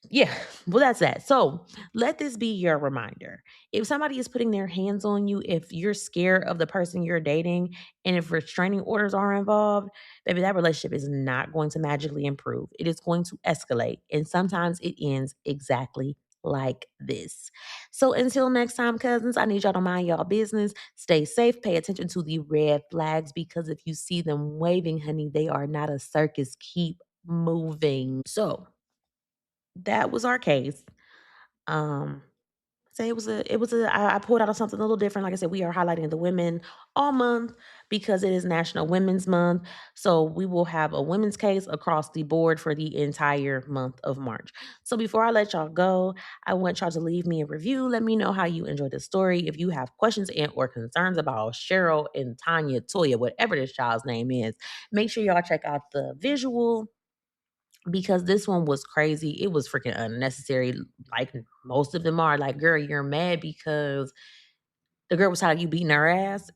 yeah, well, that's that. So let this be your reminder. If somebody is putting their hands on you, if you're scared of the person you're dating, and if restraining orders are involved, baby, that relationship is not going to magically improve. It is going to escalate. And sometimes it ends exactly like this. So until next time, cousins, I need y'all to mind y'all business. Stay safe. Pay attention to the red flags, because if you see them waving, honey, they are not a circus. Keep moving. So that was our case. Um, so I pulled out of something a little different. Like I said, we are highlighting the women all month because it is National Women's Month. So we will have a women's case across the board for the entire month of March. So before I let y'all go, I want y'all to leave me a review. Let me know how you enjoyed the story. If you have questions and or concerns about Cheryl and Tonya, Toya, whatever this child's name is, make sure y'all check out the visual, because this one was crazy. It was freaking unnecessary. Like most of them are. Like, girl, you're mad because the girl was telling you beating her ass.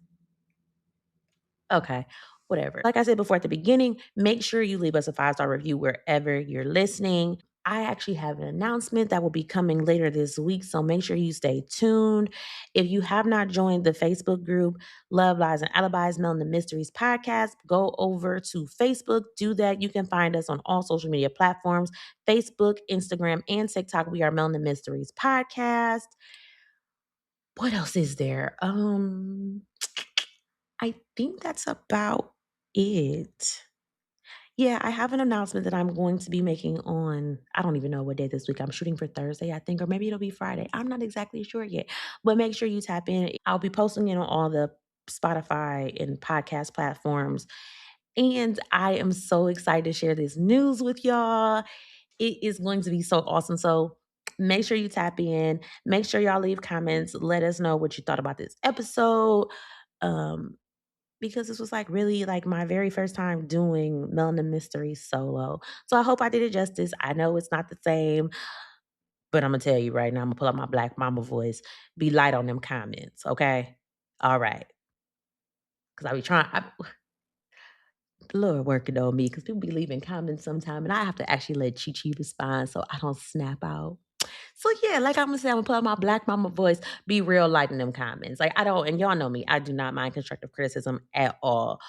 Okay, whatever. Like I said before at the beginning, make sure you leave us a 5-star review wherever you're listening. I actually have an announcement that will be coming later this week, so make sure you stay tuned. If you have not joined the Facebook group, Love, Lies, and Alibis, Melanin Mysteries Podcast, go over to Facebook. Do that. You can find us on all social media platforms, Facebook, Instagram, and TikTok. We are Melanin Mysteries Podcast. What else is there? I think that's about it. Yeah, I have an announcement that I'm going to be making on, I don't even know what day this week. I'm shooting for Thursday, I think, or maybe it'll be Friday. I'm not exactly sure yet, but make sure you tap in. I'll be posting it on all the Spotify and podcast platforms. And I am so excited to share this news with y'all. It is going to be so awesome. So make sure you tap in. Make sure y'all leave comments. Let us know what you thought about this episode. Um, because this was like really like my very first time doing Melanin Mystery solo. So I hope I did it justice. I know it's not the same, but I'm gonna tell you right now, I'm gonna pull out my black mama voice. Be light on them comments, okay? All right. Cause I be trying, the Lord working on me because people be leaving comments sometime and I have to actually let Chi Chi respond so I don't snap out. So yeah, like I'm gonna say, I'm gonna put on my black mama voice, be real light in them comments. Like I don't, and y'all know me, I do not mind constructive criticism at all,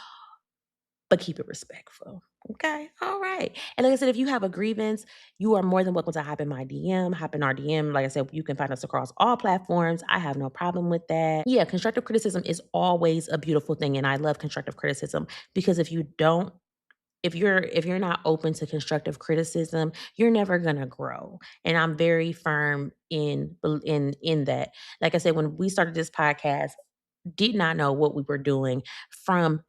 but keep it respectful. Okay. All right. And like I said, if you have a grievance, you are more than welcome to hop in my DM, hop in our DM. Like I said, you can find us across all platforms. I have no problem with that. Yeah, constructive criticism is always a beautiful thing. And I love constructive criticism because if you're not open to constructive criticism, you're never gonna grow. And I'm very firm in that. Like I said, when we started this podcast, did not know what we were doing from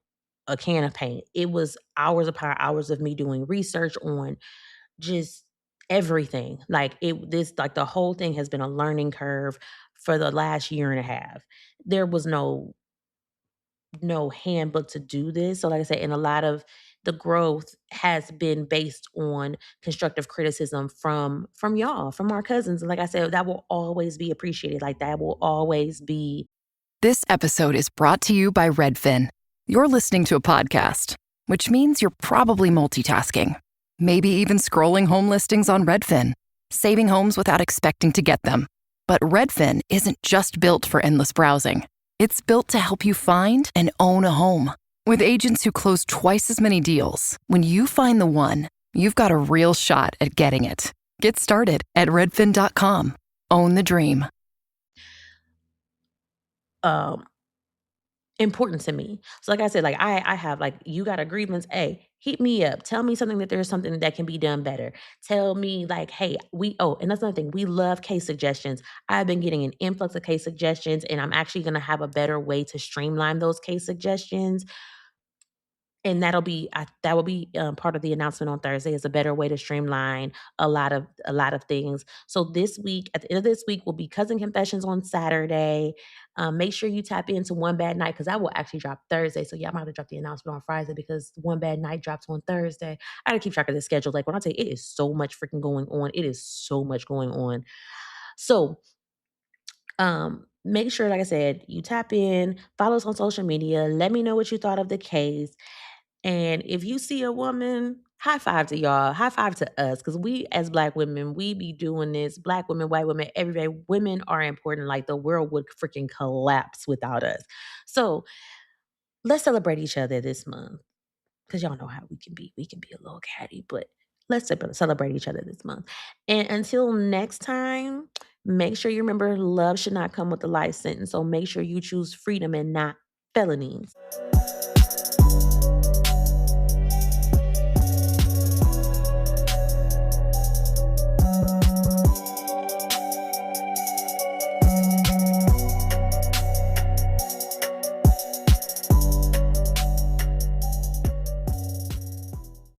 a can of paint. It was hours upon hours of me doing research on just everything. Like the whole thing has been a learning curve for the last year and a half. There was no handbook to do this. So like I said, and a lot of the growth has been based on constructive criticism from y'all, from our cousins. And like I said, that will always be appreciated. Like that will always be. This episode is brought to you by Redfin. You're listening to a podcast, which means you're probably multitasking. Maybe even scrolling home listings on Redfin, saving homes without expecting to get them. But Redfin isn't just built for endless browsing. It's built to help you find and own a home. With agents who close twice as many deals, when you find the one, you've got a real shot at getting it. Get started at redfin.com. Own the dream. Important to me. So like I said, like I have like, you got a grievance, hey, hit me up. Tell me something that there's something that can be done better. Tell me like, hey, and that's another thing. We love case suggestions. I've been getting an influx of case suggestions and I'm actually going to have a better way to streamline those case suggestions. And that will be part of the announcement on Thursday. Is a better way to streamline a lot of things. So this week, at the end of this week, will be cousin confessions on Saturday. Make sure you tap into One Bad Night because that will actually drop Thursday. So yeah, I might have to drop the announcement on Friday because One Bad Night drops on Thursday. I gotta keep track of the schedule. Like when I tell you, it is so much freaking going on. It is so much going on. So make sure, like I said, you tap in, follow us on social media. Let me know what you thought of the case. And if you see a woman, high five to y'all, high five to us, because we as Black women, we be doing this. Black women, white women, every day, women are important. Like the world would freaking collapse without us. So let's celebrate each other this month, because y'all know how we can be. We can be a little catty, but let's celebrate each other this month. And until next time, make sure you remember love should not come with a life sentence. So make sure you choose freedom and not felonies.